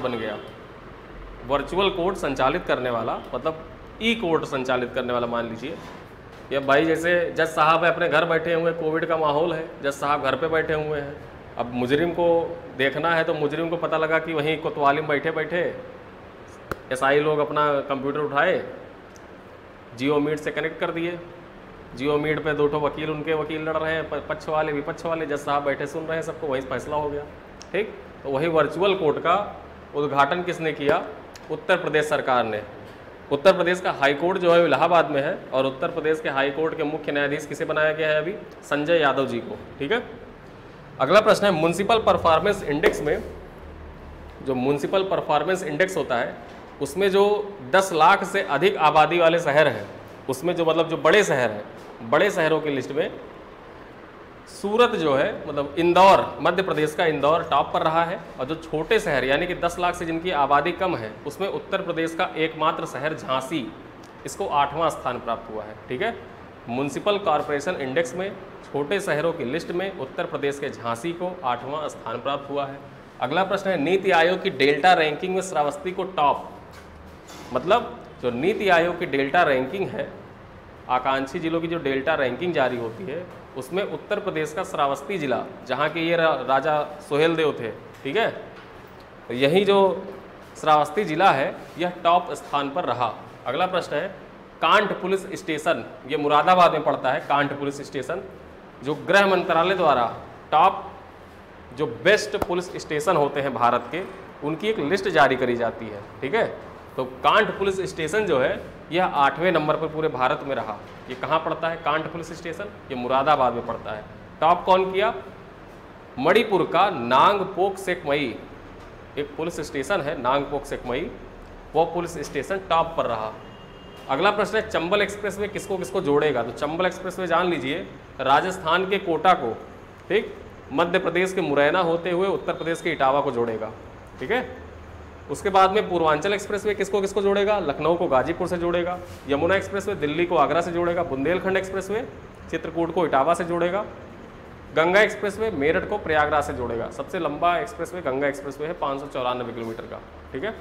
बन गया, virtual court संचालित करने वाला, मतलब ई कोर्ट संचालित करने वाला मान लीजिए। या भाई जैसे जज साहब है अपने घर बैठे हुए, कोविड का माहौल है, जज साहब घर पे बैठे हुए हैं, अब मुजरिम को देखना है तो मुजरिम को पता लगा कि वहीं कोतवाली में बैठे बैठे एसआई लोग अपना कंप्यूटर उठाए, जियो मीट से कनेक्ट कर दिए, जियो मीट पे दो ठो वकील, उनके वकील लड़ रहे हैं, पक्ष वाले विपक्ष वाले, जज साहब बैठे सुन रहे हैं सबको, वहीं फैसला हो गया। ठीक, तो वही वर्चुअल कोर्ट का उद्घाटन किसने किया? उत्तर प्रदेश सरकार ने। उत्तर प्रदेश का हाई कोर्ट जो है इलाहाबाद में है, और उत्तर प्रदेश के हाई कोर्ट के मुख्य न्यायाधीश किसे बनाया गया है अभी? संजय यादव जी को। ठीक है, अगला प्रश्न है म्युनिसिपल परफॉर्मेंस इंडेक्स में, जो म्युनिसिपल परफॉर्मेंस इंडेक्स होता है उसमें जो 10 लाख से अधिक आबादी वाले शहर हैं, उसमें जो मतलब जो बड़े शहर हैं, बड़े शहरों की लिस्ट में सूरत जो है, मतलब इंदौर, मध्य प्रदेश का इंदौर टॉप पर रहा है। और जो छोटे शहर यानी कि 10 लाख से जिनकी आबादी कम है, उसमें उत्तर प्रदेश का एकमात्र शहर झांसी, इसको 8वां स्थान प्राप्त हुआ है। ठीक है, म्युनिसिपल कॉरपोरेशन इंडेक्स में छोटे शहरों की लिस्ट में उत्तर प्रदेश के झांसी को 8वां स्थान प्राप्त हुआ है। अगला प्रश्न है नीति आयोग की डेल्टा रैंकिंग में श्रावस्ती को टॉप, मतलब जो नीति आयोग की डेल्टा रैंकिंग है, आकांक्षी जिलों की जो डेल्टा रैंकिंग जारी होती है, उसमें उत्तर प्रदेश का श्रावस्ती जिला, जहाँ के ये राजा सोहेल देव थे, ठीक है, तो यही जो श्रावस्ती जिला है यह टॉप स्थान पर रहा। अगला प्रश्न है कांठ पुलिस स्टेशन, ये मुरादाबाद में पड़ता है। कांठ पुलिस स्टेशन जो गृह मंत्रालय द्वारा टॉप जो बेस्ट पुलिस स्टेशन होते हैं भारत के, उनकी एक लिस्ट जारी करी जाती है। ठीक है, तो कांठ पुलिस स्टेशन जो है यह 8वें नंबर पर पूरे भारत में रहा। ये कहाँ पड़ता है कांठ पुलिस स्टेशन? ये मुरादाबाद में पड़ता है। टॉप कौन किया? मणिपुर का नांगपोक सेकमई, एक पुलिस स्टेशन है नांगपोक सेकमई, वो पुलिस स्टेशन टॉप पर रहा। अगला प्रश्न है चंबल एक्सप्रेसवे किसको किसको जोड़ेगा? तो चंबल एक्सप्रेसवे जान लीजिए, राजस्थान के कोटा को, ठीक, मध्य प्रदेश के मुरैना होते हुए उत्तर प्रदेश के इटावा को जोड़ेगा। ठीक है, उसके बाद में पूर्वांचल एक्सप्रेसवे किसको किसको जोड़ेगा? लखनऊ को गाजीपुर से जोड़ेगा। यमुना एक्सप्रेसवे दिल्ली को आगरा से जोड़ेगा। बुंदेलखंड एक्सप्रेसवे चित्रकूट को इटावा से जोड़ेगा। गंगा एक्सप्रेसवे मेरठ को प्रयागराज से जोड़ेगा। सबसे लंबा एक्सप्रेसवे गंगा एक्सप्रेसवे है 594 किलोमीटर का। ठीक है,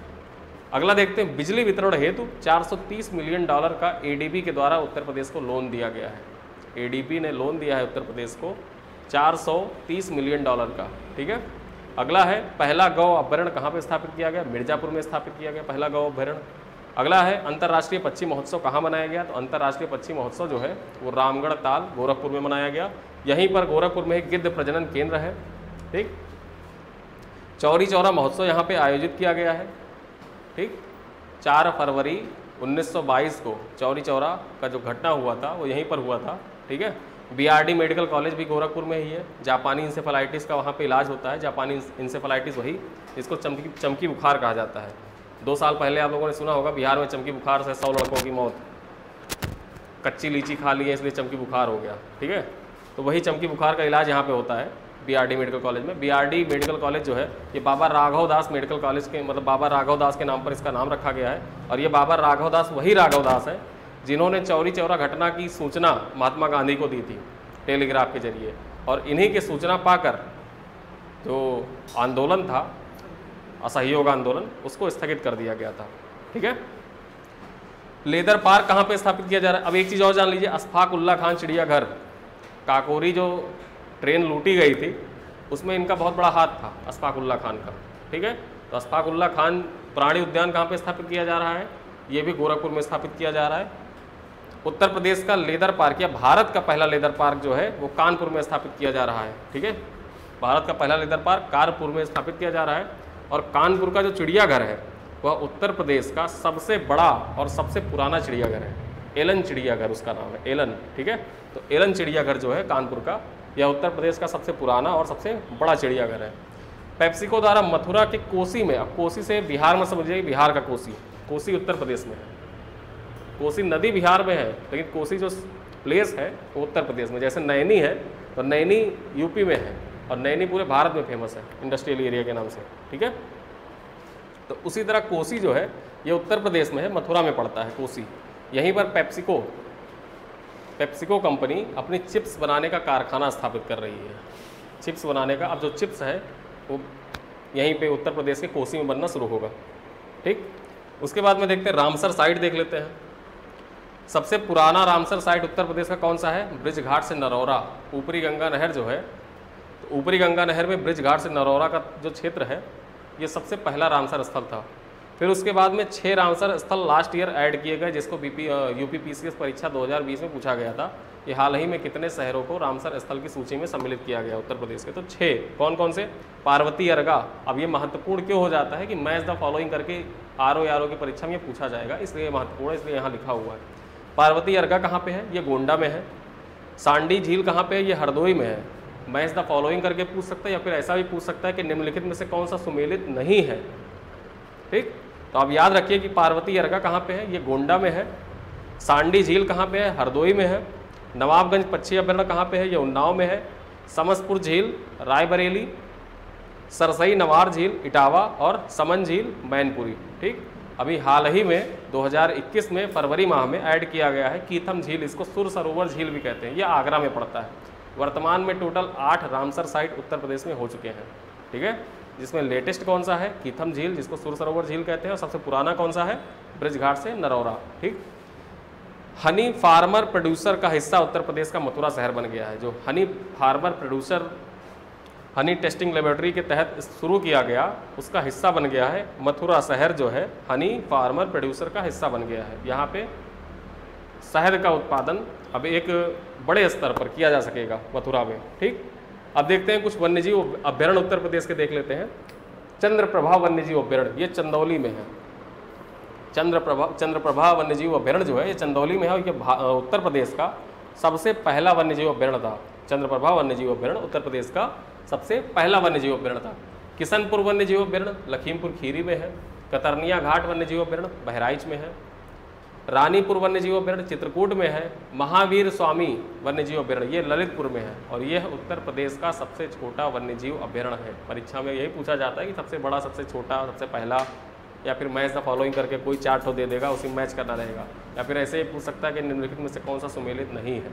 अगला देखते हैं बिजली वितरण हेतु $430 मिलियन का एडीबी के द्वारा उत्तर प्रदेश को लोन दिया गया है। एडीबी ने लोन दिया है उत्तर प्रदेश को $430 मिलियन का। ठीक है, अगला है पहला गौ अभ्यारण्य कहाँ पे स्थापित किया गया? मिर्जापुर में स्थापित किया गया पहला गौ अभ्यारण्य। अगला है अंतर्राष्ट्रीय पक्षी महोत्सव कहाँ मनाया गया? तो अंतर्राष्ट्रीय पक्षी महोत्सव जो है वो रामगढ़ ताल गोरखपुर में मनाया गया। यहीं पर गोरखपुर में एक गिद्ध प्रजनन केंद्र है। ठीक, चौरी चौरा महोत्सव यहाँ पे आयोजित किया गया है। ठीक, 4 फरवरी 1922 को चौरी चौरा का जो घटना हुआ था वो यहीं पर हुआ था। ठीक है, बीआरडी मेडिकल कॉलेज भी गोरखपुर में ही है। जापानी इंसेफेलाइटिस का वहाँ पे इलाज होता है। जापानी इंसेफेलाइटिस वही, इसको चमकी बुखार कहा जाता है। 2 साल पहले आप लोगों ने सुना होगा बिहार में चमकी बुखार से 100 लड़कों की मौत, कच्ची लीची खा ली है इसलिए चमकी बुखार हो गया। ठीक है, तो वही चमकी बुखार का इलाज यहाँ पे होता है बीआरडी मेडिकल कॉलेज में। बीआरडी मेडिकल कॉलेज जो है ये बाबा राघव दास मेडिकल कॉलेज के, मतलब बाबा राघव दास के नाम पर इसका नाम रखा गया है। और ये बाबा राघव दास वही राघव दास है जिन्होंने चौरी चौरा घटना की सूचना महात्मा गांधी को दी थी टेलीग्राफ के जरिए, और इन्हीं की सूचना पाकर जो आंदोलन था, असहयोग आंदोलन, उसको स्थगित कर दिया गया था। ठीक है, लेदर पार्क कहाँ पे स्थापित किया जा रहा है? अब एक चीज़ और जान लीजिए, अशफाक उल्ला खान चिड़ियाघर, काकोरी जो ट्रेन लूटी गई थी उसमें इनका बहुत बड़ा हाथ था अशफाक उल्ला खान का। ठीक है, तो अशफाक उल्ला खान प्राणी उद्यान कहाँ पे स्थापित किया जा रहा है? ये भी गोरखपुर में स्थापित किया जा रहा है। उत्तर प्रदेश का लेदर पार्क या भारत का पहला लेदर पार्क जो है वो कानपुर में स्थापित किया जा रहा है। ठीक है, भारत का पहला लेदर पार्क कानपुर में स्थापित किया जा रहा है। और कानपुर का जो चिड़ियाघर है वह उत्तर प्रदेश का सबसे बड़ा और सबसे पुराना चिड़ियाघर है। एलन चिड़ियाघर उसका नाम है, एलन। ठीक है, तो एलन चिड़ियाघर जो है कानपुर का, यह उत्तर प्रदेश का सबसे पुराना और सबसे बड़ा चिड़ियाघर है। पेप्सिको द्वारा मथुरा के कोसी में, अब कोसी से बिहार में समझिए, बिहार का कोसी, कोसी उत्तर प्रदेश में है। कोसी नदी बिहार में है लेकिन कोसी जो प्लेस है वो उत्तर प्रदेश में। जैसे नैनी है तो नैनी यूपी में है और नैनी पूरे भारत में फेमस है इंडस्ट्रियल एरिया के नाम से। ठीक है, तो उसी तरह कोसी जो है ये उत्तर प्रदेश में है, मथुरा में पड़ता है कोसी। यहीं पर पेप्सिको कंपनी अपनी चिप्स बनाने का कारखाना स्थापित कर रही है, चिप्स बनाने का। अब जो चिप्स है वो यहीं पे उत्तर प्रदेश के कोसी में बनना शुरू होगा। ठीक, उसके बाद में देखते हैं रामसर साइट देख लेते हैं। सबसे पुराना रामसर साइट उत्तर प्रदेश का कौन सा है? ब्रिज घाट से नरौरा, ऊपरी गंगा नहर जो है, तो ऊपरी गंगा नहर में ब्रिज घाट से नरौरा का जो क्षेत्र है ये सबसे पहला रामसर स्थल था। फिर उसके बाद में 6 रामसर स्थल लास्ट ईयर ऐड किए गए, जिसको यूपीपीसीएस परीक्षा 2020 में पूछा गया था कि हाल ही में कितने शहरों को रामसर स्थल की सूची में सम्मिलित किया गया उत्तर प्रदेश के? तो 6। कौन कौन से? पार्वती, अर्गा। अब ये महत्वपूर्ण क्यों हो जाता है कि मैच द फॉलोइंग करके आरओ की परीक्षा में ये पूछा जाएगा, इसलिए महत्वपूर्ण है, इसलिए यहाँ लिखा हुआ है। पार्वती अर्गा कहाँ पे है? ये गोंडा में है। सांडी झील कहाँ पे है? ये हरदोई में है। मैच द फॉलोइंग करके पूछ सकता है, या फिर ऐसा भी पूछ सकता है कि निम्नलिखित में से कौन सा सुमेलित नहीं है। ठीक, तो आप याद रखिए कि पार्वती अर्गा कहाँ पे है? ये गोंडा में है। सांडी झील कहाँ पे है? हरदोई में है। नवाबगंज पक्षी अभ्यारण्य कहाँ पे है? ये उन्नाव में है। समसपुर झील रायबरेली, सरसई नवार झील इटावा और समन झील मैनपुरी। ठीक, अभी हाल ही में 2021 में फरवरी माह में ऐड किया गया है कीथम झील, इसको सुर सरोवर झील भी कहते हैं, ये आगरा में पड़ता है। वर्तमान में total 8 Ramsar site Uttar Pradesh में हो चुके हैं। ठीक है, जिसमें लेटेस्ट कौन सा है? कीथम झील, जिसको सुर सरोवर झील कहते हैं, और सबसे पुराना कौन सा है? ब्रिज घाट से नरौरा। ठीक, हनी फार्मर प्रोड्यूसर का हिस्सा उत्तर प्रदेश का मथुरा शहर बन गया है। जो Honey farmer producer Honey testing laboratory के तहत शुरू किया गया, उसका हिस्सा बन गया है मथुरा शहर जो है, हनी फार्मर प्रोड्यूसर का हिस्सा बन गया है। यहाँ पे शहद का उत्पादन अब एक बड़े स्तर पर किया जा सकेगा मथुरा में। ठीक, अब देखते हैं कुछ वन्यजीव अभ्यारण्य उत्तर प्रदेश के देख लेते हैं। चंद्रप्रभा वन्यजीव अभ्यारण्य, ये चंदौली में है। चंद्रप्रभा वन्यजीव अभ्यारण्य जो है ये चंदौली में है, और ये उत्तर प्रदेश का सबसे पहला वन्यजीव अभ्यारण्य था। चंद्रप्रभा वन्यजीव अभ्यारण्य उत्तर प्रदेश का सबसे पहला वन्यजीव अभ्यारण्य था। किशनपुर वन्यजीव अभ्यारण्य लखीमपुर खीरी में है। कतरनिया घाट वन्यजीव अभ्यारण्य बहराइच में है। रानीपुर वन्यजीव अभ्यारण्य चित्रकूट में है। महावीर स्वामी वन्यजीव अभ्यारण्य ये ललितपुर में है, और यह उत्तर प्रदेश का सबसे छोटा वन्यजीव अभ्यारण्य है। परीक्षा में यही पूछा जाता है कि सबसे बड़ा, सबसे छोटा, सबसे पहला, या फिर मैच द फॉलोइंग करके कोई चार्ट हो दे देगा, उसी मैच करना रहेगा। या फिर ऐसे ही पूछ सकता है कि निम्नलिखित में से कौन सा सुमेलित नहीं है।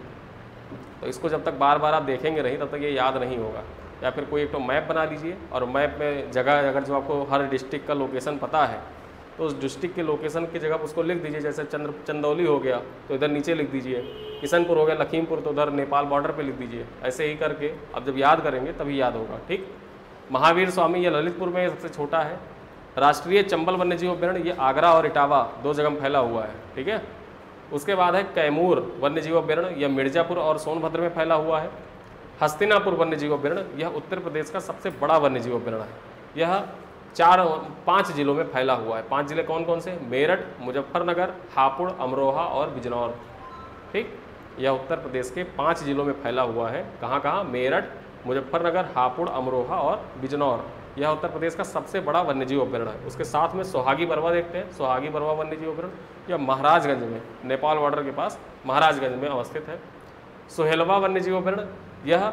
तो इसको जब तक बार बार आप देखेंगे नहीं तब तक ये याद नहीं होगा। या फिर कोई एक तो मैप बना लीजिए, और मैप में जगह अगर जो आपको हर डिस्ट्रिक्ट का लोकेशन पता है तो उस डिस्ट्रिक्ट के लोकेशन की जगह उसको लिख दीजिए। जैसे चंदौली हो गया तो इधर नीचे लिख दीजिए, किशनपुर हो गया, लखीमपुर तो उधर नेपाल बॉर्डर पे लिख दीजिए। ऐसे ही करके अब जब याद करेंगे तभी याद होगा। ठीक, महावीर स्वामी ये ललितपुर में सबसे छोटा है। राष्ट्रीय चंबल वन्यजीव अभ्यारण्य ये आगरा और इटावा 2 जगह में फैला हुआ है। ठीक है, उसके बाद है कैमूर वन्यजीव अभ्यारण्य, यह मिर्जापुर और सोनभद्र में फैला हुआ है। हस्तिनापुर वन्यजीव अभ्यारण्य यह उत्तर प्रदेश का सबसे बड़ा वन्यजीव अभ्यारण्य है। यह 5 जिलों में फैला हुआ है। 5 जिले कौन कौन से? मेरठ, मुजफ्फरनगर, हापुड़, अमरोहा और बिजनौर। ठीक, यह उत्तर प्रदेश के 5 जिलों में फैला हुआ है। कहाँ कहाँ? मेरठ, मुजफ्फरनगर, हापुड़, अमरोहा और बिजनौर। यह उत्तर प्रदेश का सबसे बड़ा वन्यजीव अभ्यारण्य है। उसके साथ में सोहागी बरवा देखते हैं। सोहागी बरवा वन्यजीव अभ्यारण्य यह महाराजगंज में, नेपाल बॉर्डर के पास महाराजगंज में अवस्थित है। सोहेलवा वन्यजीव अभ्यारण्य यह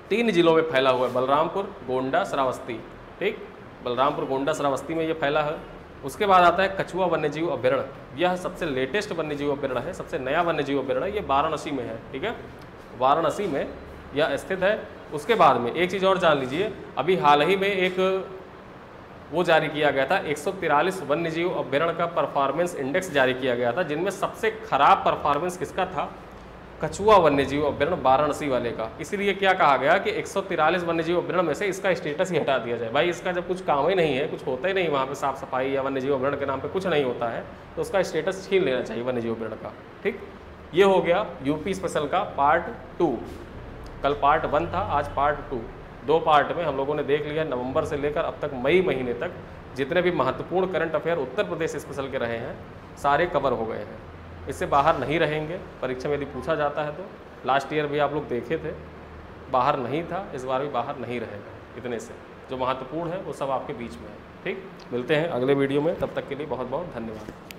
3 जिलों में फैला हुआ है, बलरामपुर, गोंडा, श्रावस्ती। ठीक, बलरामपुर, गोंडा, श्रावस्ती में ये फैला है। उसके बाद आता है कछुआ वन्यजीव अभ्यारण्य, यह सबसे लेटेस्ट वन्यजीव अभ्यारण्य है, सबसे नया वन्यजीव अभ्यारण्य, ये वाराणसी में है। ठीक है, वाराणसी में यह स्थित है। उसके बाद में एक चीज़ और जान लीजिए, अभी हाल ही में एक वो जारी किया गया था, 143 वन्यजीव अभ्यारण्य का परफॉर्मेंस इंडेक्स जारी किया गया था, जिनमें सबसे खराब परफॉर्मेंस किसका था? कछुआ वन्यजीव अभ्यारण्य वाराणसी वाले का। इसीलिए क्या कहा गया कि 143 वन्यजीव अभ्यारण्य में से इसका स्टेटस ही हटा दिया जाए। भाई इसका जब कुछ काम ही नहीं है, कुछ होता ही नहीं वहाँ पे साफ सफाई या वन्यजीव अभ्यारण्य के नाम पे कुछ नहीं होता है, तो उसका स्टेटस छीन लेना चाहिए वन्यजीव अभ्यारण्य का। ठीक, ये हो गया यूपी स्पेशल का पार्ट 2। कल पार्ट 1 था, आज पार्ट 2। 2 पार्ट में हम लोगों ने देख लिया नवंबर से लेकर अब तक मई महीने तक जितने भी महत्वपूर्ण current affair Uttar Pradesh special के रहे हैं सारे कवर हो गए हैं। इससे बाहर नहीं रहेंगे। परीक्षा में यदि पूछा जाता है तो लास्ट ईयर भी आप लोग देखे थे, बाहर नहीं था, इस बार भी बाहर नहीं रहेगा। इतने से जो महत्वपूर्ण है वो सब आपके बीच में है। ठीक, मिलते हैं अगले वीडियो में, तब तक के लिए बहुत बहुत धन्यवाद।